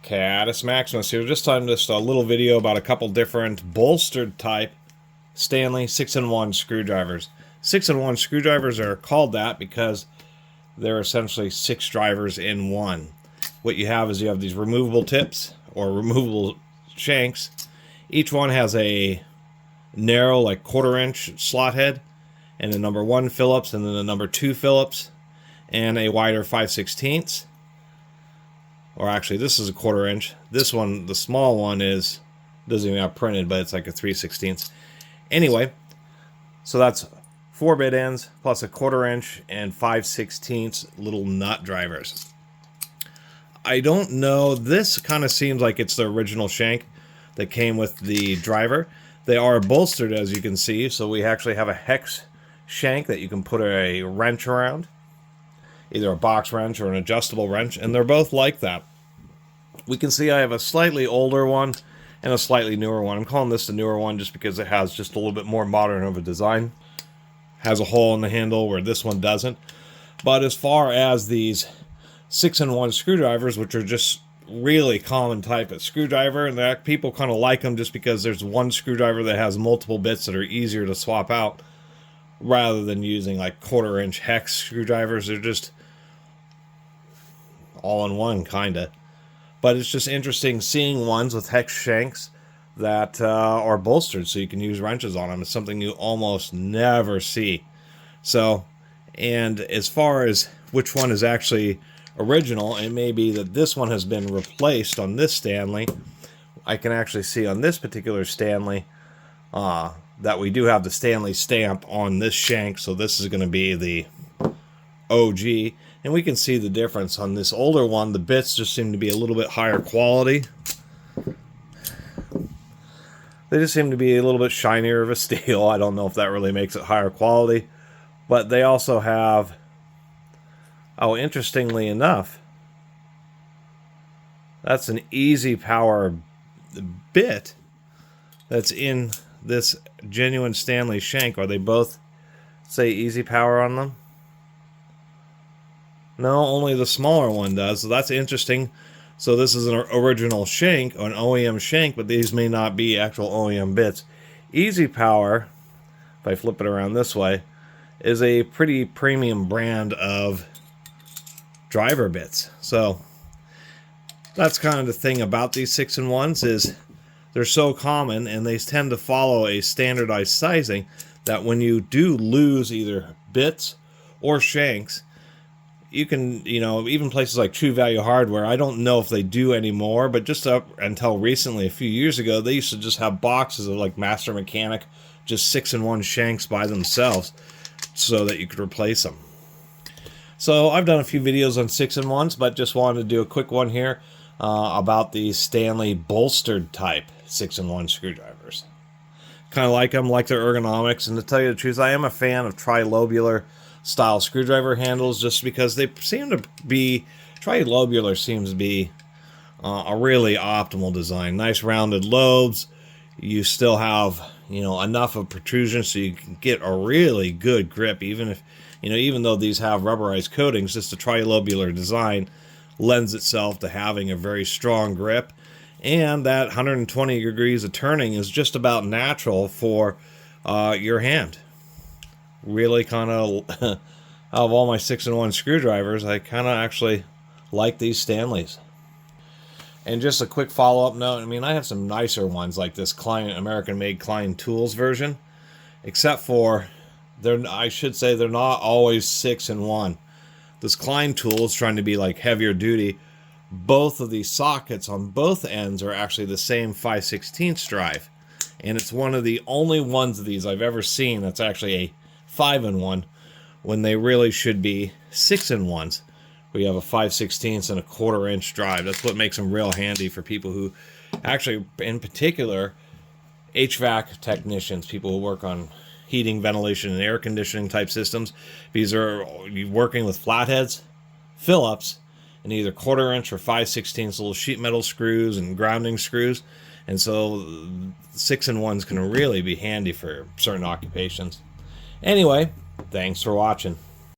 Catus Maximus here. Just a little video about a couple different bolstered type Stanley 6-in-1 screwdrivers. 6-in-1 screwdrivers are called that because they're essentially 6 drivers in one. What you have is you have these removable tips or removable shanks. Each one has a narrow, like 1/4-inch slot head and a number 1 Phillips and then a number 2 Phillips and a wider 5/16. Or actually, this is a 1/4-inch. This one, the small one, doesn't even have printed, but it's like a 3/16. Anyway, so that's 4 bit ends plus a 1/4-inch and 5/16 little nut drivers. I don't know. This kind of seems like it's the original shank that came with the driver. They are bolstered, as you can see, so we actually have a hex shank that you can put a wrench around. Either a box wrench or an adjustable wrench, and they're both like that. We can see I have a slightly older one and a slightly newer one. I'm calling this the newer one just because it has just a little bit more modern of a design. Has a hole in the handle where this one doesn't. But as far as these 6-in-1 screwdrivers, which are just really common type of screwdriver, and that people kind of like them just because there's one screwdriver that has multiple bits that are easier to swap out rather than using like 1/4-inch hex screwdrivers. They're just all in one, kinda. But it's just interesting seeing ones with hex shanks that are bolstered so you can use wrenches on them. It's something you almost never see. So, and as far as which one is actually original, it may be that this one has been replaced on this Stanley. I can actually see on this particular Stanley that we do have the Stanley stamp on this shank, so this is going to be the OG. And we can see the difference on this older one. The bits just seem to be a little bit higher quality. They just seem to be a little bit shinier of a steel. I don't know if that really makes it higher quality. But they also have, oh, interestingly enough, that's an easy power bit that's in this genuine Stanley shank. Are they both say easy power on them? No, only the smaller one does, so that's interesting. So this is an original shank, an OEM shank, but these may not be actual OEM bits. Easy Power, if I flip it around this way, is a pretty premium brand of driver bits. So that's kind of the thing about these 6-in-1s is they're so common and they tend to follow a standardized sizing that when you do lose either bits or shanks, you can, even places like True Value Hardware, I don't know if they do anymore, but just up until recently, a few years ago, they used to just have boxes of like Master Mechanic, just 6-in-1 shanks by themselves so that you could replace them. So I've done a few videos on 6-in-1s, but just wanted to do a quick one here about the Stanley bolstered type 6-in-1 screwdrivers. Kind of like them, like their ergonomics, and to tell you the truth, I am a fan of trilobular style screwdriver handles just because they seem to be, trilobular seems to be a really optimal design. Nice rounded lobes. You still have, enough of protrusion so you can get a really good grip, even if, even though these have rubberized coatings, just the trilobular design lends itself to having a very strong grip. And that 120 degrees of turning is just about natural for your hand. Really kind of, out of all my 6-in-1 screwdrivers, I kind of actually like these Stanleys. And just a quick follow-up note, I have some nicer ones like this American-made Klein Tools version, except for, I should say they're not always 6-in-1. This Klein Tools trying to be like heavier duty. Both of these sockets on both ends are actually the same 5/16 drive. And it's one of the only ones of these I've ever seen that's actually a 5-in-1 when they really should be 6-in-1s. We have a 5/16 and a 1/4-inch drive. That's what makes them real handy for people who actually, in particular, HVAC technicians, people who work on heating, ventilation, and air conditioning type systems. These are working with flatheads, Phillips, and either 1/4-inch or 5/16 little sheet metal screws and grounding screws. And so 6-in-1s can really be handy for certain occupations. Anyway, thanks for watching.